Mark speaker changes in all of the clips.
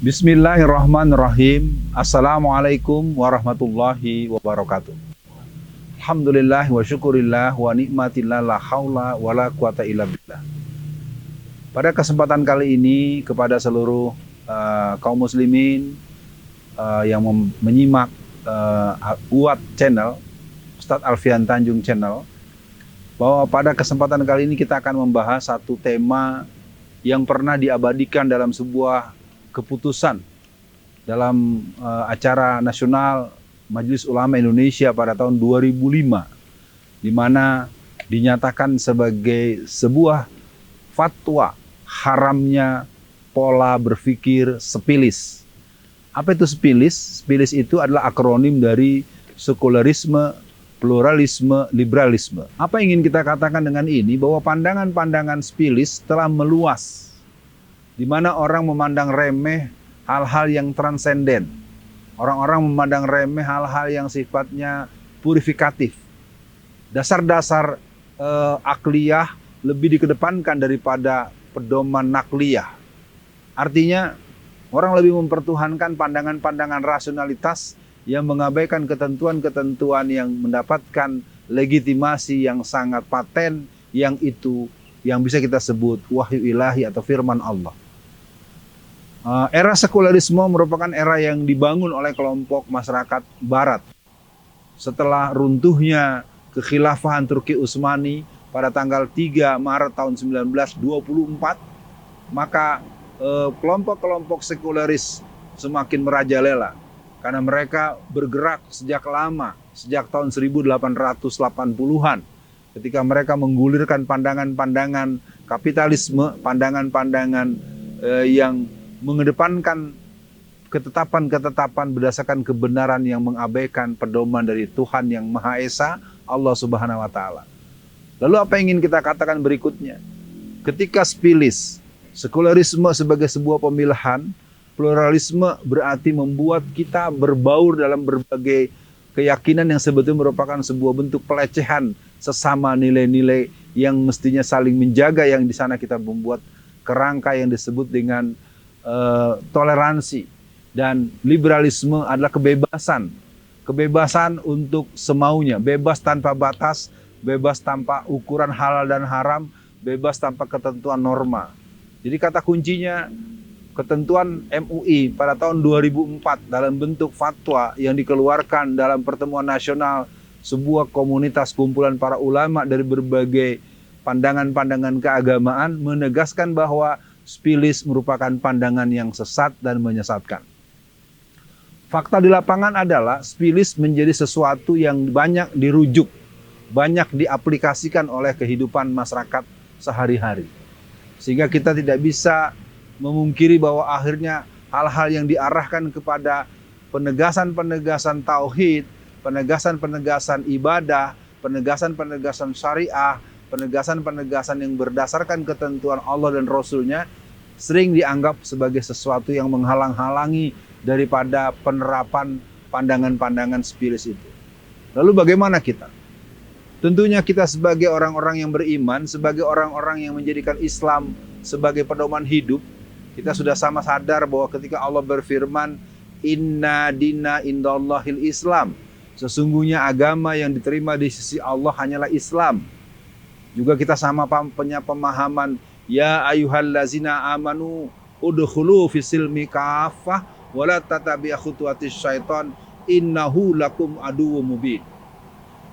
Speaker 1: Bismillahirrahmanirrahim. Assalamualaikum warahmatullahi wabarakatuh. Alhamdulillah wa syukurillah wa nikmatillah la haula wa la quwata illa billah. Pada kesempatan kali ini kepada seluruh kaum muslimin yang menyimak UAT channel, Ustadz Alfian Tanjung channel, bahwa pada kesempatan kali ini kita akan membahas satu tema yang pernah diabadikan dalam sebuah keputusan dalam acara nasional Majelis Ulama Indonesia pada tahun 2005, di mana dinyatakan sebagai sebuah fatwa haramnya pola berpikir sepilis. Apa itu sepilis? Sepilis itu adalah akronim dari sekularisme, pluralisme, liberalisme. Apa yang ingin kita katakan dengan ini? Bahwa pandangan-pandangan sepilis telah meluas, di mana orang memandang remeh hal-hal yang transenden. Orang-orang memandang remeh hal-hal yang sifatnya purifikatif. Dasar-dasar akliyah lebih dikedepankan daripada pedoman nakliyah. Artinya, orang lebih mempertuhankan pandangan-pandangan rasionalitas yang mengabaikan ketentuan-ketentuan yang mendapatkan legitimasi yang sangat paten, yang itu yang bisa kita sebut wahyu ilahi atau firman Allah. Era sekularisme merupakan era yang dibangun oleh kelompok masyarakat barat. Setelah runtuhnya kekhilafahan Turki Utsmani pada tanggal 3 Maret tahun 1924, maka kelompok-kelompok sekularis semakin merajalela karena mereka bergerak sejak lama, sejak tahun 1880-an, ketika mereka menggulirkan pandangan-pandangan kapitalisme, pandangan-pandangan yang mengedepankan ketetapan-ketetapan berdasarkan kebenaran yang mengabaikan pedoman dari Tuhan yang Maha Esa, Allah Subhanahu wa Ta'ala. Lalu apa yang ingin kita katakan berikutnya? Ketika sepilis, sekularisme sebagai sebuah pemilihan, pluralisme berarti membuat kita berbaur dalam berbagai keyakinan yang sebetulnya merupakan sebuah bentuk pelecehan sesama nilai-nilai yang mestinya saling menjaga, yang di sana kita membuat kerangka yang disebut dengan toleransi. Dan liberalisme adalah kebebasan untuk semaunya, bebas tanpa batas, bebas tanpa ukuran halal dan haram, bebas tanpa ketentuan norma. Jadi kata kuncinya ketentuan MUI pada tahun 2004 dalam bentuk fatwa yang dikeluarkan dalam pertemuan nasional sebuah komunitas kumpulan para ulama dari berbagai pandangan-pandangan keagamaan, menegaskan bahwa sepilis merupakan pandangan yang sesat dan menyesatkan. Fakta di lapangan adalah sepilis menjadi sesuatu yang banyak dirujuk, banyak diaplikasikan oleh kehidupan masyarakat sehari-hari. Sehingga kita tidak bisa memungkiri bahwa akhirnya hal-hal yang diarahkan kepada penegasan-penegasan tauhid, penegasan-penegasan ibadah, penegasan-penegasan syariah, penegasan-penegasan yang berdasarkan ketentuan Allah dan Rasul-Nya sering dianggap sebagai sesuatu yang menghalang-halangi daripada penerapan pandangan-pandangan sepilis itu. Lalu bagaimana kita? Tentunya kita sebagai orang-orang yang beriman, sebagai orang-orang yang menjadikan Islam sebagai pedoman hidup, kita sudah sama sadar bahwa ketika Allah berfirman, Inna dina indallahil Islam, sesungguhnya agama yang diterima di sisi Allah hanyalah Islam. Juga kita sama punya pemahaman, ya ayyuhallazina amanu udkhulu fisilmi kafah wala tatabi'u khutuwatis syaiton innahu lakum aduwwum mubin.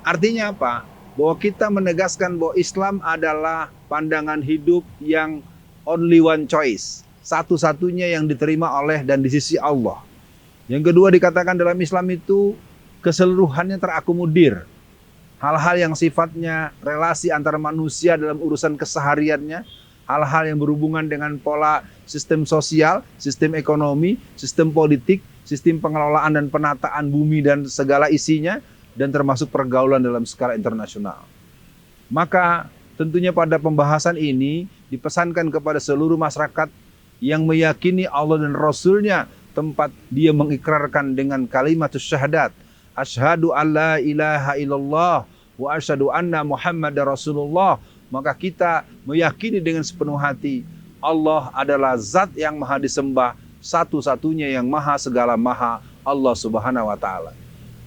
Speaker 1: Artinya apa? Bahwa kita menegaskan bahwa Islam adalah pandangan hidup yang only one choice, satu-satunya yang diterima oleh dan di sisi Allah. Yang kedua, dikatakan dalam Islam itu keseluruhannya terakomodir. Hal-hal yang sifatnya relasi antara manusia dalam urusan kesehariannya, hal-hal yang berhubungan dengan pola sistem sosial, sistem ekonomi, sistem politik, sistem pengelolaan dan penataan bumi dan segala isinya, dan termasuk pergaulan dalam skala internasional. Maka tentunya pada pembahasan ini dipesankan kepada seluruh masyarakat yang meyakini Allah dan Rasul-Nya, tempat dia mengikrarkan dengan kalimat syahadat, asyhadu alla ilaha illallah wa asyhadu anna Muhammadar Rasulullah, maka kita meyakini dengan sepenuh hati Allah adalah zat yang maha disembah, satu-satunya yang maha segala maha, Allah Subhanahu wa Ta'ala.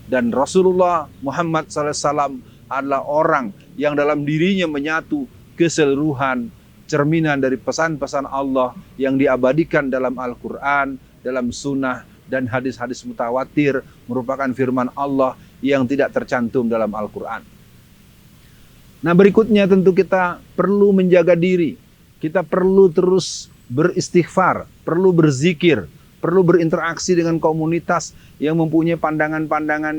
Speaker 1: Dan Rasulullah Muhammad SAW adalah orang yang dalam dirinya menyatu keseluruhan cerminan dari pesan-pesan Allah yang diabadikan dalam Al-Quran, dalam sunnah, dan hadis-hadis mutawatir, merupakan firman Allah yang tidak tercantum dalam Al-Quran. Nah, berikutnya tentu kita perlu menjaga diri. Kita perlu terus beristighfar, perlu berzikir, perlu berinteraksi dengan komunitas yang mempunyai pandangan-pandangan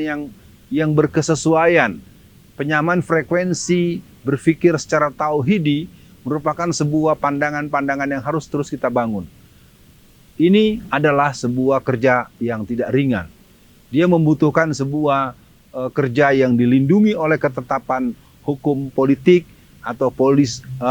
Speaker 1: yang berkesesuaian. Penyamaan frekuensi berpikir secara tauhidi merupakan sebuah pandangan-pandangan yang harus terus kita bangun. Ini adalah sebuah kerja yang tidak ringan. Dia membutuhkan sebuah kerja yang dilindungi oleh ketetapan hukum politik atau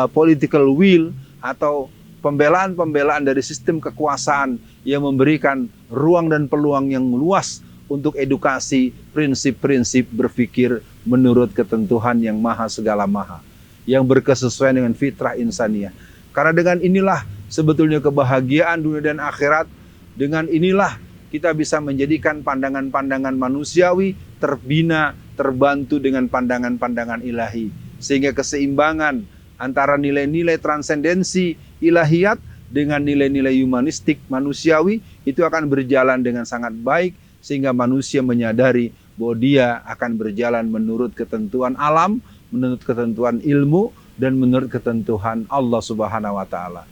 Speaker 1: political will atau pembelaan-pembelaan dari sistem kekuasaan yang memberikan ruang dan peluang yang luas untuk edukasi prinsip-prinsip berpikir menurut ketentuan yang maha segala maha, yang berkesesuaian dengan fitrah insaniyah. Karena dengan inilah sebetulnya kebahagiaan dunia dan akhirat. Dengan inilah kita bisa menjadikan pandangan-pandangan manusiawi terbina, terbantu dengan pandangan-pandangan ilahi. Sehingga keseimbangan antara nilai-nilai transendensi ilahiyat dengan nilai-nilai humanistik manusiawi itu akan berjalan dengan sangat baik, sehingga manusia menyadari bahwa dia akan berjalan menurut ketentuan alam, menurut ketentuan ilmu, dan menurut ketentuan Allah Subhanahu wa Ta'ala.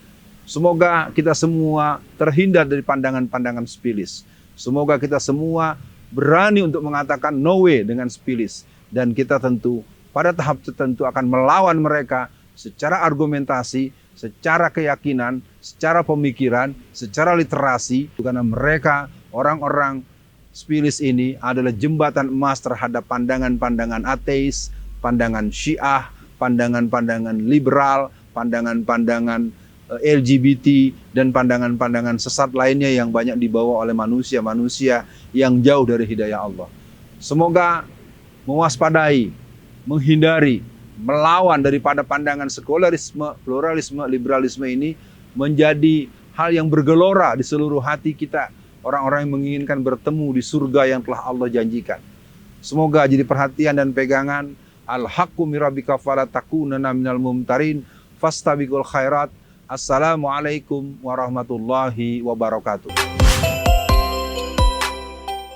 Speaker 1: Semoga kita semua terhindar dari pandangan-pandangan spilis. Semoga kita semua berani untuk mengatakan no way dengan spilis. Dan kita tentu pada tahap tertentu akan melawan mereka secara argumentasi, secara keyakinan, secara pemikiran, secara literasi. Karena mereka, orang-orang spilis ini adalah jembatan emas terhadap pandangan-pandangan ateis, pandangan Syiah, pandangan-pandangan liberal, pandangan-pandangan LGBT, dan pandangan-pandangan sesat lainnya yang banyak dibawa oleh manusia-manusia yang jauh dari hidayah Allah. Semoga mewaspadai, menghindari, melawan daripada pandangan sekularisme, pluralisme, liberalisme ini menjadi hal yang bergelora di seluruh hati kita, orang-orang yang menginginkan bertemu di surga yang telah Allah janjikan. Semoga jadi perhatian dan pegangan. Al-haqqu mirabbika fala takunanna minal mumtarin fastabiqul khairat. Assalamualaikum warahmatullahi wabarakatuh.